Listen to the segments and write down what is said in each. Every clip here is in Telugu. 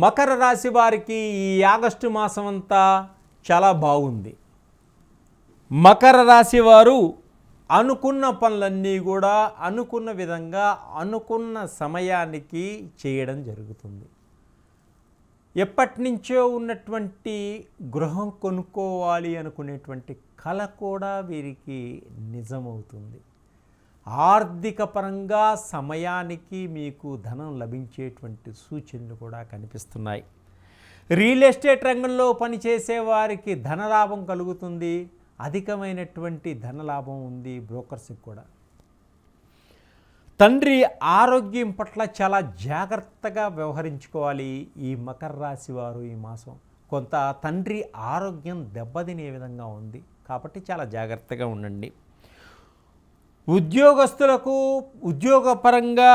మకర రాశి వారికి ఈ ఆగస్టు మాసం అంతా చాలా బాగుంది. మకర రాశి వారు అనుకున్న పనులన్నీ కూడా అనుకున్న విధంగా అనుకున్న సమయానికి చేయడం జరుగుతుంది. ఎప్పటి నుంచో ఉన్నటువంటి గృహం కొనుక్కోవాలి అనుకునేటువంటి కల కూడా వీరికి నిజమవుతుంది. ఆర్థిక పరంగా సమయానికి మీకు ధనం లభించేటువంటి సూచనలు కూడా కనిపిస్తున్నాయి. రియల్ ఎస్టేట్ రంగంలో పనిచేసే వారికి ధనలాభం కలుగుతుంది. అధికమైనటువంటి ధనలాభం ఉంది బ్రోకర్స్కి కూడా. తండ్రి ఆరోగ్యం పట్ల చాలా జాగ్రత్తగా వ్యవహరించుకోవాలి ఈ మకర రాశి వారు. ఈ మాసం కొంత తండ్రి ఆరోగ్యం దెబ్బతినే విధంగా ఉంది కాబట్టి చాలా జాగ్రత్తగా ఉండండి. ఉద్యోగస్తులకు ఉద్యోగపరంగా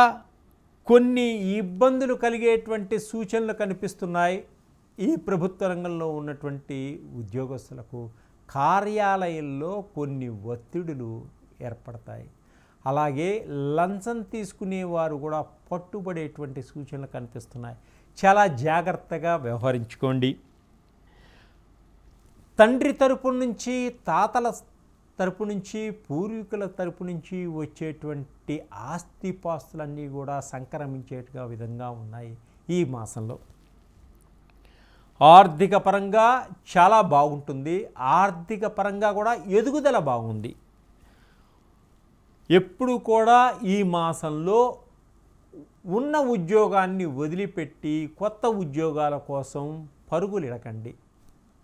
కొన్ని ఇబ్బందులు కలిగేటువంటి సూచనలు కనిపిస్తున్నాయి. ఈ ప్రభుత్వ రంగంలో ఉన్నటువంటి ఉద్యోగస్తులకు కార్యాలయంలో కొన్ని ఒత్తిడులు ఏర్పడతాయి. అలాగే లంచం తీసుకునేవారు కూడా పట్టుబడేటువంటి సూచనలు కనిపిస్తున్నాయి. చాలా జాగ్రత్తగా వ్యవహరించుకోండి. తండ్రి తరపు నుంచి, తాతల తరపు నుంచి, పూర్వీకుల తరపు నుంచి వచ్చేటువంటి ఆస్తిపాస్తులన్నీ కూడా సంక్రమించేట్టుగా విధంగా ఉన్నాయి ఈ మాసంలో. ఆర్థిక పరంగా చాలా బాగుంటుంది. ఆర్థిక పరంగా కూడా ఎదుగుదల బాగుంది. ఎప్పుడు కూడా ఈ మాసంలో ఉన్న ఉద్యోగాన్ని వదిలిపెట్టి కొత్త ఉద్యోగాల కోసం పరుగులు ఎడకండి.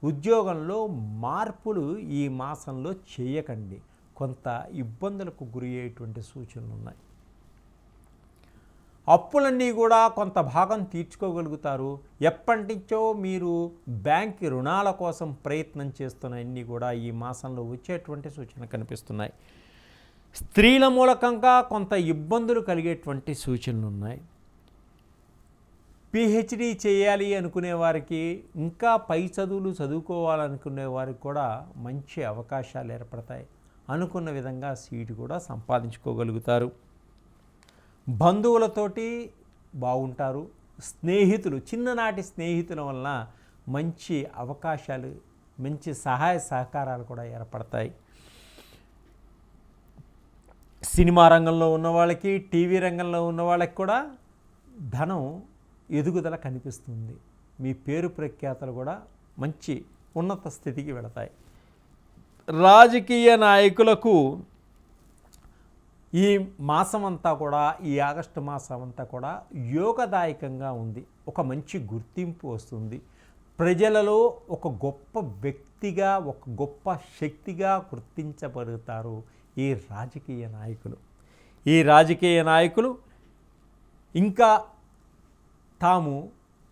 ఉద్యోగంలో మార్పులు ఈ మాసంలో చేయకండి. కొంత ఇబ్బందులకు గురి అయ్యేటువంటి సూచనలు ఉన్నాయి. అప్పులన్నీ కూడా కొంత భాగం తీర్చుకోగలుగుతారు. ఎప్పటి నుంచో మీరు బ్యాంక్ రుణాల కోసం ప్రయత్నం చేస్తున్నవన్నీ కూడా ఈ మాసంలో వచ్చేటువంటి సూచనలు కనిపిస్తున్నాయి. స్త్రీల మూలకంగా కొంత ఇబ్బందులు కలిగేటువంటి సూచనలు ఉన్నాయి. పిహెచ్డి చేయాలి అనుకునే వారికి, ఇంకా పై చదువులు చదువుకోవాలనుకునే వారికి కూడా మంచి అవకాశాలు ఏర్పడతాయి. అనుకున్న విధంగా సీటు కూడా సంపాదించుకోగలుగుతారు. బంధువులతోటి బాగుంటారు. స్నేహితులు, చిన్ననాటి స్నేహితుల వలన మంచి అవకాశాలు, మంచి సహాయ సహకారాలు కూడా ఏర్పడతాయి. సినిమా రంగంలో ఉన్న వాళ్ళకి, టీవీ రంగంలో ఉన్న వాళ్ళకి కూడా ధనం ఎదుగుదల కనిపిస్తుంది. మీ పేరు ప్రఖ్యాతలు కూడా మంచి ఉన్నత స్థితికి వెళతాయి. రాజకీయ నాయకులకు ఈ మాసం అంతా కూడా, ఈ ఆగస్టు మాసం అంతా కూడా యోగదాయకంగా ఉంది. ఒక మంచి గుర్తింపు వస్తుంది. ప్రజలలో ఒక గొప్ప వ్యక్తిగా, ఒక గొప్ప శక్తిగా గుర్తించబడతారు ఈ రాజకీయ నాయకులు. ఈ రాజకీయ నాయకులు ఇంకా తాము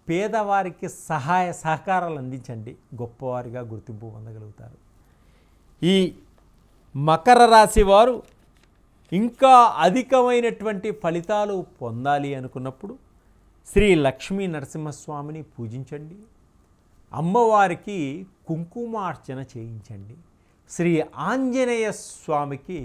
పేదవారికి సహాయ సహకారాలు అందించండి, గొప్పవారిగా గుర్తింపు పొందగలుగుతారు. ఈ మకర రాశి వారు ఇంకా అధికమైనటువంటి ఫలితాలు పొందాలి అనుకున్నప్పుడు శ్రీ లక్ష్మీ నరసింహస్వామిని పూజించండి. అమ్మవారికి కుంకుమార్చన చేయించండి. శ్రీ ఆంజనేయ స్వామికి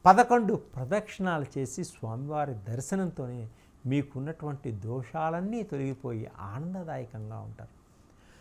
11 ప్రదక్షిణాలు చేసి స్వామివారి దర్శనంతోనే మీకున్నటువంటి దోషాలన్నీ తొలగిపోయి ఆనందదాయకంగా ఉంటారు.